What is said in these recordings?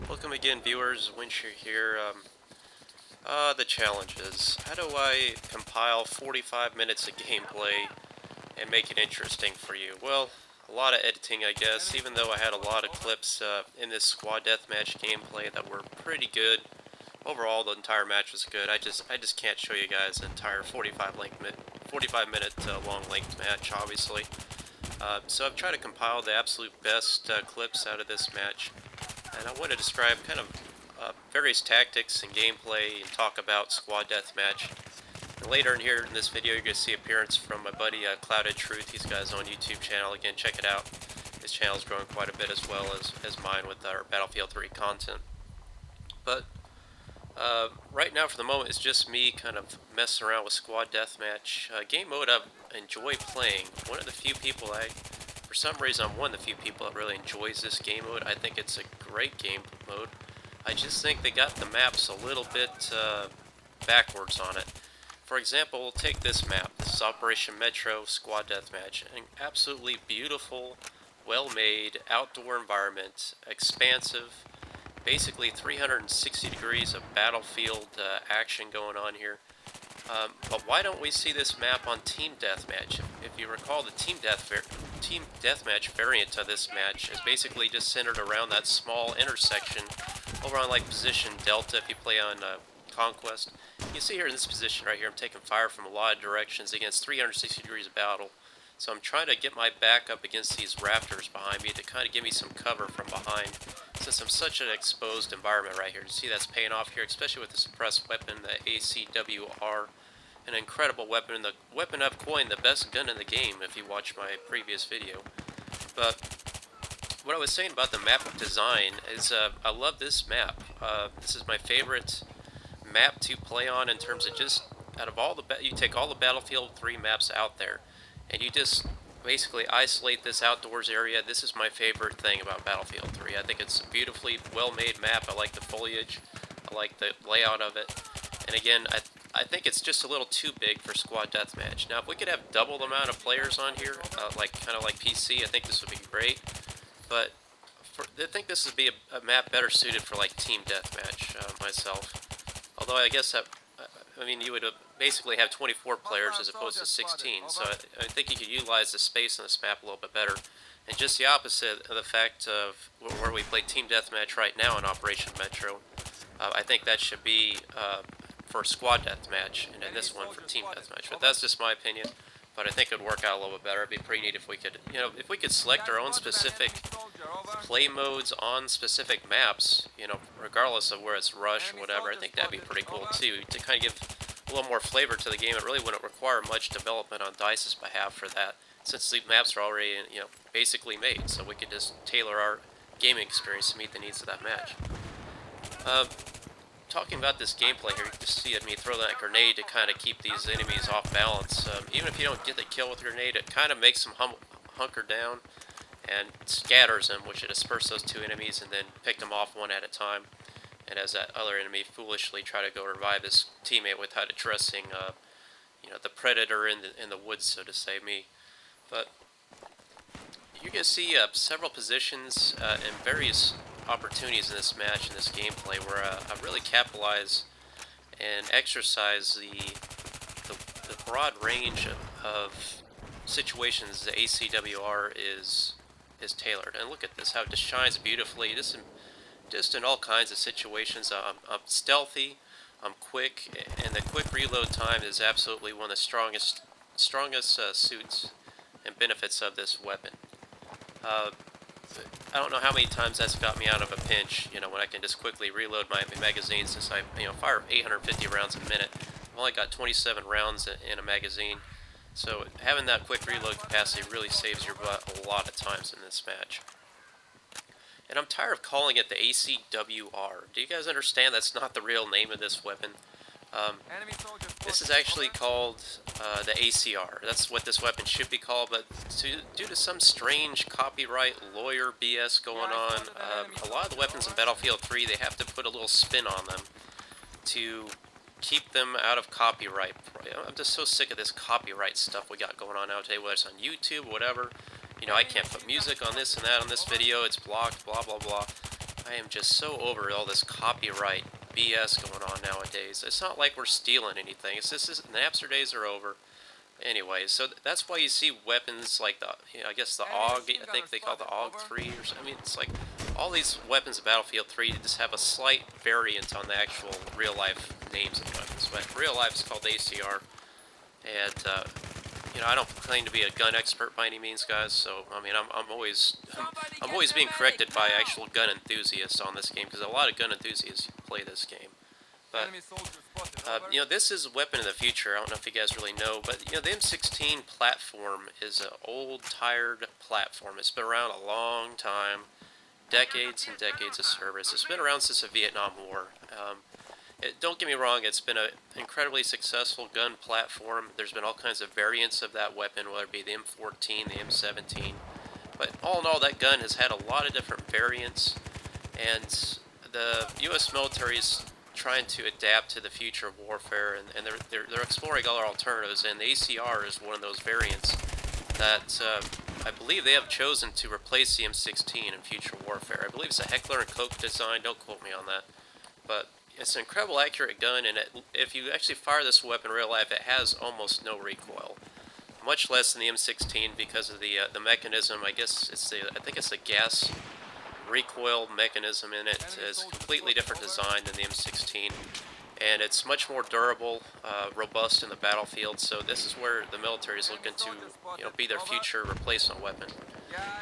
Welcome again, viewers. Wincher here. The challenges. How do I compile 45 minutes of gameplay and make it interesting for you? Well, a lot of editing, I guess, even though I had a lot of clips in this squad deathmatch gameplay that were pretty good. Overall, the entire match was good. I just can't show you guys the entire 45 minute long length match, obviously. So I've tried to compile the absolute best clips out of this match, and I want to describe kind of various tactics and gameplay and talk about squad deathmatch. And later in here in this video, you're going to see appearance from my buddy CloudedTruth. He's got his own YouTube channel. Again, check it out. His channel's growing quite a bit as well as mine with our Battlefield 3 content. But right now, for the moment, it's just me kind of messing around with squad deathmatch. Game mode I enjoy playing. One of the few people for some reason, I'm one of the few people that really enjoys this game mode. I think it's a great game mode. I just think they got the maps a little bit backwards on it. For example, we'll take this map. This is Operation Metro Squad Deathmatch. An absolutely beautiful, well-made outdoor environment, expansive, basically 360 degrees of battlefield action going on here. But why don't we see this map on Team Deathmatch? If you recall, the Team Deathmatch variant of this match is basically just centered around that small intersection over on like position Delta if you play on Conquest. You can see here in this position right here, I'm taking fire from a lot of directions against 360 degrees of battle. So I'm trying to get my back up against these rafters behind me to kind of give me some cover from behind, since I'm such an exposed environment right here. You see that's paying off here, especially with the suppressed weapon, the ACW-R. An incredible weapon, the weapon I've coined the best gun in the game if you watch my previous video. But what I was saying about the map design is I love this map. This is my favorite map to play on in terms of just, out of all the, you take all the Battlefield 3 maps out there, and you just basically isolate this outdoors area. This is my favorite thing about Battlefield 3. I think it's a beautifully well-made map. I like the foliage. I like the layout of it. And again, I think it's just a little too big for squad deathmatch. Now, if we could have double the amount of players on here, kind of like PC, I think this would be great. But I think this would be a map better suited for like team deathmatch myself. Although I guess I mean, you would basically have 24 players as opposed to 16, so I think you could utilize the space on this map a little bit better. And just the opposite of the fact of where we play Team Deathmatch right now in Operation Metro, I think that should be for Squad Deathmatch, and then this one for Team Deathmatch. But that's just my opinion, but I think it would work out a little bit better. It'd be pretty neat if we could, if we could select our own specific play modes on specific maps, regardless of where it's rush or whatever. I think that'd be pretty cool too, to kind of give a little more flavor to the game. It really wouldn't require much development on DICE's behalf for that, since the maps are already, basically made, so we could just tailor our gaming experience to meet the needs of that match. Talking about this gameplay here, you can just see me throw that grenade to kind of keep these enemies off balance. Even if you don't get the kill with the grenade, it kind of makes them hunker down and scatters them, which it disperses those two enemies and then pick them off one at a time. And as that other enemy foolishly try to go revive his teammate without addressing, the predator in the woods, so to say, me. But you're going to see several positions and various opportunities in this match, in this gameplay, where I really capitalize and exercise the broad range of situations the ACW-R is tailored. And look at this, how it just shines beautifully. Just in all kinds of situations. I'm stealthy, I'm quick, and the quick reload time is absolutely one of the strongest suits and benefits of this weapon. I don't know how many times that's got me out of a pinch, when I can just quickly reload my magazine, since I, fire 850 rounds a minute. I've only got 27 rounds in a magazine, so having that quick reload capacity really saves your butt a lot of times in this match. And I'm tired of calling it the ACW-R. Do you guys understand that's not the real name of this weapon? This is actually called the ACR. That's what this weapon should be called, but due to some strange copyright lawyer BS going on, a lot of the weapons in Battlefield 3, they have to put a little spin on them to keep them out of copyright. I'm just so sick of this copyright stuff we got going on nowadays, whether it's on YouTube, whatever. I can't put music on this and that on this video, it's blocked, blah, blah, blah. I am just so over all this copyright BS going on nowadays. It's not like we're stealing anything. It's just the Napster days are over. Anyway, so that's why you see weapons like the, I guess the AUG, I think they call it the AUG 3 or something. I mean, it's like all these weapons of Battlefield 3 just have a slight variant on the actual real life names of weapons. But real life is called ACR, and I don't claim to be a gun expert by any means, guys. So I mean, I'm always I'm always being corrected by actual gun enthusiasts on this game because a lot of gun enthusiasts play this game. But this is a weapon of the future. I don't know if you guys really know, but the M16 platform is an old, tired platform. It's been around a long time, decades and decades of service. It's been around since the Vietnam War. Don't get me wrong, it's been an incredibly successful gun platform. There's been all kinds of variants of that weapon, whether it be the M14, the M17. But all in all, that gun has had a lot of different variants, and the U.S. military is trying to adapt to the future of warfare, and they're exploring other alternatives, and the ACR is one of those variants that I believe they have chosen to replace the M16 in future warfare. I believe it's a Heckler & Koch design, don't quote me on that, but it's an incredible accurate gun, and if you actually fire this weapon in real life, it has almost no recoil, much less than the M16 because of the mechanism. I think it's the gas recoil mechanism in it. It's a completely different design than the M16, and it's much more durable, robust in the battlefield. So this is where the military is looking to, be their future replacement weapon.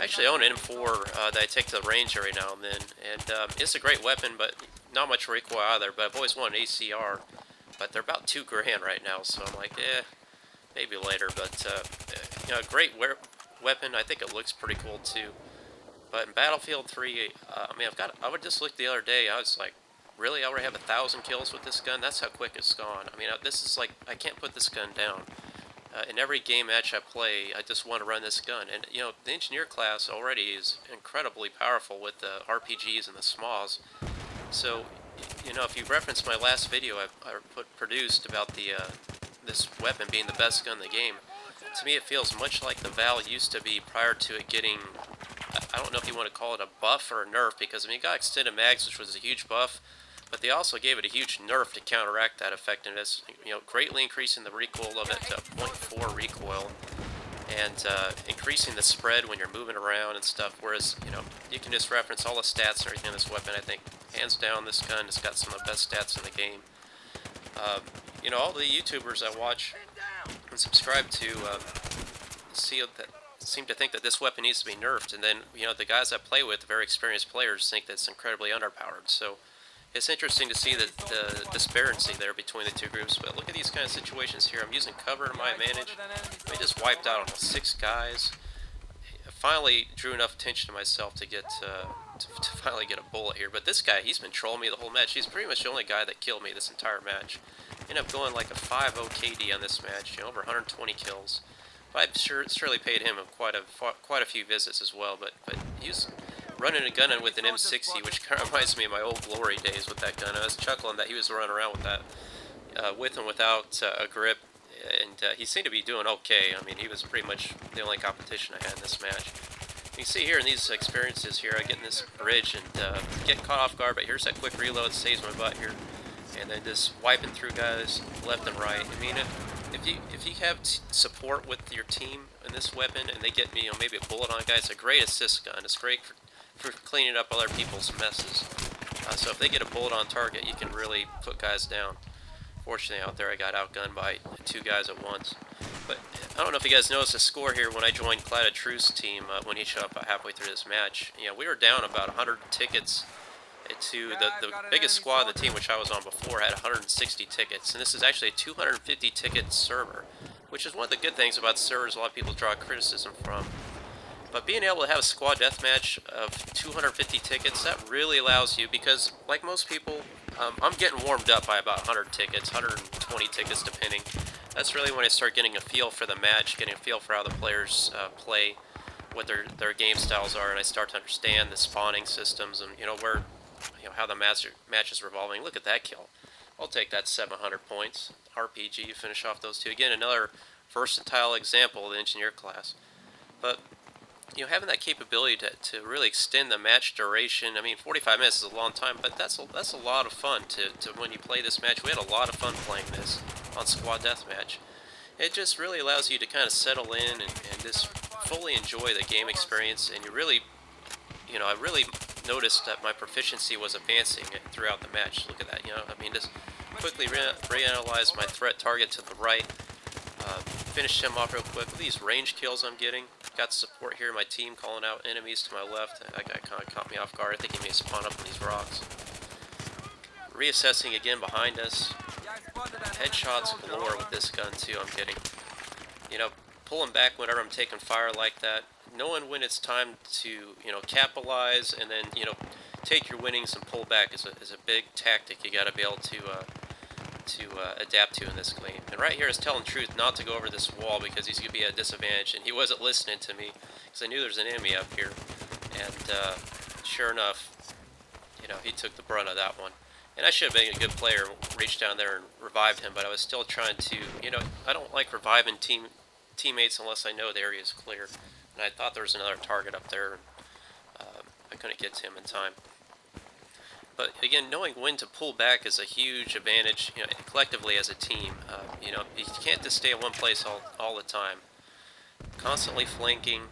I actually own an M4 that I take to the range every now and then, and it's a great weapon, but not much recoil either. But I've always wanted an ACR, but they're about $2,000 right now, so I'm like, maybe later. But great weapon. I think it looks pretty cool too. But in Battlefield 3, I would just look the other day, I was like, really, I already have 1,000 kills with this gun? That's how quick it's gone. I mean, this is like, I can't put this gun down. In every game match I play, I just want to run this gun. And, the engineer class already is incredibly powerful with the RPGs and the SMAs. So, if you reference my last video I produced about this weapon being the best gun in the game, to me it feels much like the Val used to be prior to it getting, I don't know if you want to call it a buff or a nerf, because it got extended mags, which was a huge buff, but they also gave it a huge nerf to counteract that effectiveness, greatly increasing the recoil of it to 0.4 recoil, and increasing the spread when you're moving around and stuff, whereas, you can just reference all the stats and everything on this weapon. I think, hands down, this gun has got some of the best stats in the game. All the YouTubers I watch and subscribe to seem to think that this weapon needs to be nerfed, and then, the guys I play with, the very experienced players, think that it's incredibly underpowered. So it's interesting to see the disparity there between the two groups. But look at these kind of situations here. I'm using cover to my advantage. I just wiped out almost 6 guys. I finally drew enough attention to myself to get to finally get a bullet here. But this guy, he's been trolling me the whole match. He's pretty much the only guy that killed me this entire match. Ended up going like a 5-0 KD on this match, over 120 kills. But I've surely paid him quite a few visits as well. But he was running a gun with an M60, which kind of reminds me of my old glory days with that gun. I was chuckling that he was running around with that, with and without a grip, and he seemed to be doing okay. I mean, he was pretty much the only competition I had in this match. You can see here in these experiences here, I get in this bridge and get caught off guard, but here's that quick reload, saves my butt here, and then just wiping through guys left and right. I mean, if you have support with your team in this weapon, and they get me, maybe a bullet on a guy, it's a great assist gun. It's great for cleaning up other people's messes. So if they get a bullet on target, you can really put guys down. Fortunately, out there I got outgunned by 2 guys at once. But I don't know if you guys noticed the score here when I joined CloudedTruth's team when he showed up halfway through this match. We were down about 100 tickets to the biggest squad of the team, which I was on before, had 160 tickets. And this is actually a 250 ticket server, which is one of the good things about servers a lot of people draw criticism from. But being able to have a squad deathmatch of 250 tickets, that really allows you, because like most people, I'm getting warmed up by about 100 tickets, 120 tickets depending. That's really when I start getting a feel for the match, getting a feel for how the players play, what their game styles are, and I start to understand the spawning systems and how the match is revolving. Look at that kill. I'll take that 700 points. RPG, finish off those 2. Again, another versatile example of the engineer class. But having that capability to really extend the match duration. I mean, 45 minutes is a long time, but that's a lot of fun to when you play this match. We had a lot of fun playing this on Squad Deathmatch. It just really allows you to kind of settle in and just fully enjoy the game experience, and you really, I really noticed that my proficiency was advancing throughout the match. Look at that, I mean, just quickly reanalyze my threat target to the right, finish him off real quick. With these range kills I'm getting, got support here in my team calling out enemies to my left. That guy kind of caught me off guard. I think he may spawn up in these rocks. Reassessing again behind us. Headshots galore with this gun too, I'm getting. Pulling back whenever I'm taking fire like that. Knowing when it's time to, capitalize and then, take your winnings and pull back is a big tactic you got to be able to adapt to in this game. And right here is telling Truth not to go over this wall because he's going to be at a disadvantage, and he wasn't listening to me because I knew there's an enemy up here. And sure enough, he took the brunt of that one. And I should have been a good player, reached down there and revived him, but I was still trying to, I don't like reviving teammates unless I know the area is clear. And I thought there was another target up there, and I couldn't get to him in time. But again, knowing when to pull back is a huge advantage, collectively as a team. You can't just stay in one place all the time. Constantly flanking,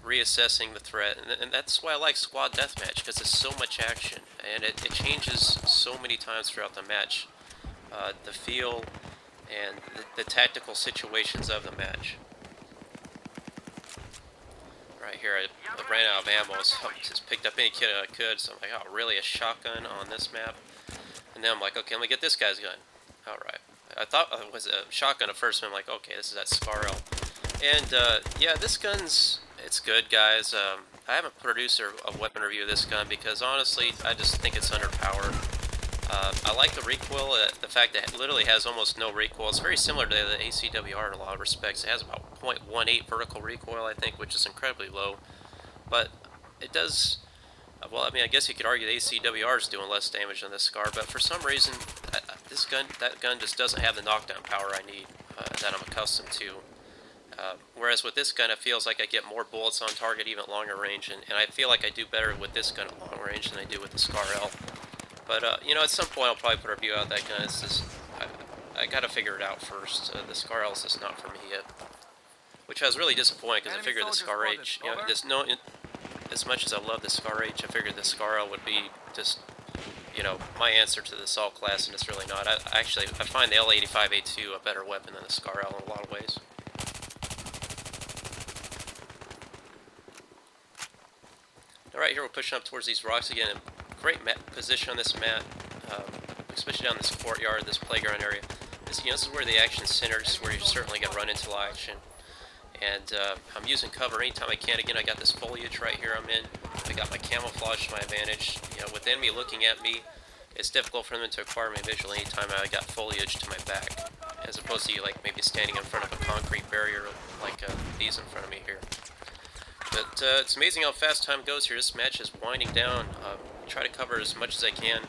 reassessing the threat, and that's why I like Squad Deathmatch, because it's so much action, and it changes so many times throughout the match. The feel and the tactical situations of the match. Right here, I ran out of ammo, so I just picked up any kit I could. So I'm like, oh, really, a shotgun on this map? And then I'm like, okay, let me get this guy's gun. Alright. I thought it was a shotgun at first, but I'm like, okay, this is that SCAR-L. And, yeah, this gun's, it's good, guys. I haven't produced a weapon review of this gun because, honestly, I just think it's underpowered. I like the recoil, the fact that it literally has almost no recoil. It's very similar to the ACW-R in a lot of respects. It has about 0.18 vertical recoil, I think, which is incredibly low. But it does, well, I mean, I guess you could argue the ACW-R is doing less damage than this SCAR, but for some reason, that gun just doesn't have the knockdown power I need, that I'm accustomed to. Whereas with this gun, it feels like I get more bullets on target, even at longer range, and I feel like I do better with this gun at long range than I do with the SCAR-L. But, at some point I'll probably put a review out that gun. It's just, I gotta figure it out first. The SCAR-L is just not for me yet. Which I was really disappointed because I figured the SCAR-H, as much as I love the SCAR-H, I figured the SCAR-L would be just, my answer to the assault class, and it's really not. I find the L85A2 a better weapon than the SCAR-L in a lot of ways. Alright, here we're pushing up towards these rocks again. Great position on this map, especially down this courtyard, this playground area. This is where the action centers, where you certainly get run into action. And I'm using cover anytime I can. Again, I got this foliage right here I'm in. I got my camouflage to my advantage. With the enemy looking at me, it's difficult for them to acquire me visually anytime I got foliage to my back, as opposed to like maybe standing in front of a concrete barrier like these in front of me here. But it's amazing how fast time goes here. This match is winding down. Try to cover as much as I can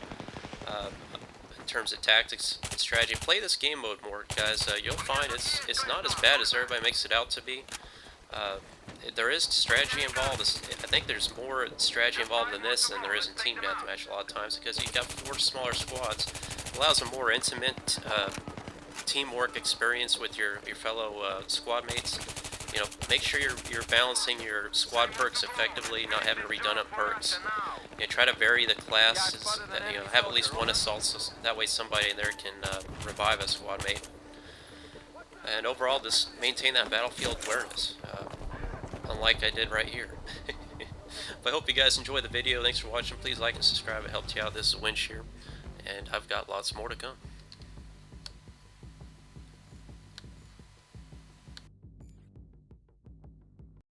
in terms of tactics and strategy. Play this game mode more, guys. You'll find it's not as bad as everybody makes it out to be. There is strategy involved. I think there's more strategy involved in this than there is in Team Deathmatch a lot of times, because you've got 4 smaller squads. It allows a more intimate teamwork experience with your fellow squad mates. Make sure you're balancing your squad perks effectively, not having redundant perks. Try to vary the classes, have at least one assault, so that way somebody in there can revive a squad mate. And overall, just maintain that battlefield awareness, unlike I did right here. But I hope you guys enjoyed the video. Thanks for watching. Please like and subscribe. It helped you out. This is Winch here, and I've got lots more to come.